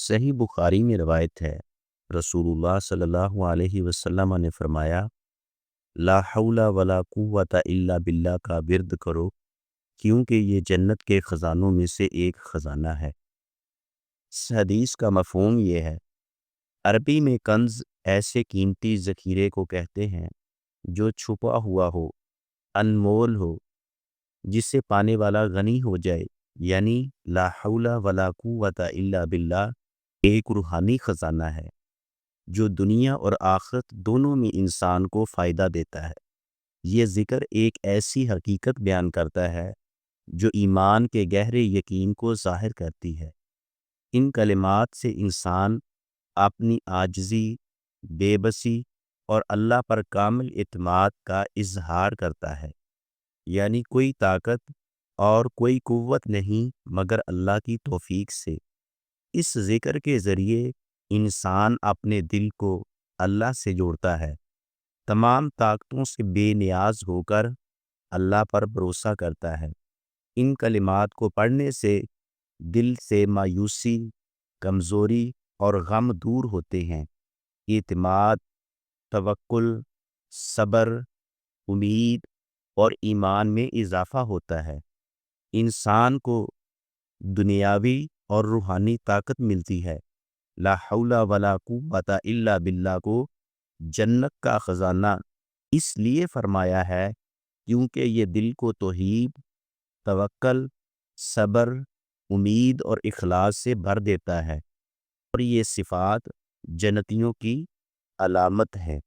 صحیح بخاری میں روایت ہے، رسول اللہ صلی اللہ علیہ وسلم نے فرمایا، لا حول ولا قوت الا باللہ کا ورد کرو، کیونکہ یہ جنت کے خزانوں میں سے ایک خزانہ ہے۔ اس حدیث کا مفہوم یہ ہے، عربی میں کنز ایسے قیمتی ذخیرے کو کہتے ہیں جو چھپا ہوا ہو، انمول ہو، جسے پانے والا غنی ہو جائے، یعنی لا حول ولا قوت الا باللہ ایک روحانی خزانہ ہے جو دنیا اور آخرت دونوں میں انسان کو فائدہ دیتا ہے۔ یہ ذکر ایک ایسی حقیقت بیان کرتا ہے جو ایمان کے گہرے یقین کو ظاہر کرتی ہے۔ ان کلمات سے انسان اپنی عاجزی، بے بسی اور اللہ پر کامل اعتماد کا اظہار کرتا ہے، یعنی کوئی طاقت اور کوئی قوت نہیں مگر اللہ کی توفیق سے۔ اس ذکر کے ذریعے انسان اپنے دل کو اللہ سے جوڑتا ہے، تمام طاقتوں سے بے نیاز ہو کر اللہ پر بھروسہ کرتا ہے۔ ان کلمات کو پڑھنے سے دل سے مایوسی، کمزوری اور غم دور ہوتے ہیں۔ اعتماد، توکل، صبر، امید اور ایمان میں اضافہ ہوتا ہے۔ انسان کو دنیاوی اور روحانی طاقت ملتی ہے۔ لا حول ولا قوت الا باللہ کو جنت کا خزانہ اس لیے فرمایا ہے کیونکہ یہ دل کو توحید، توکل، صبر، امید اور اخلاص سے بھر دیتا ہے، اور یہ صفات جنتیوں کی علامت ہے۔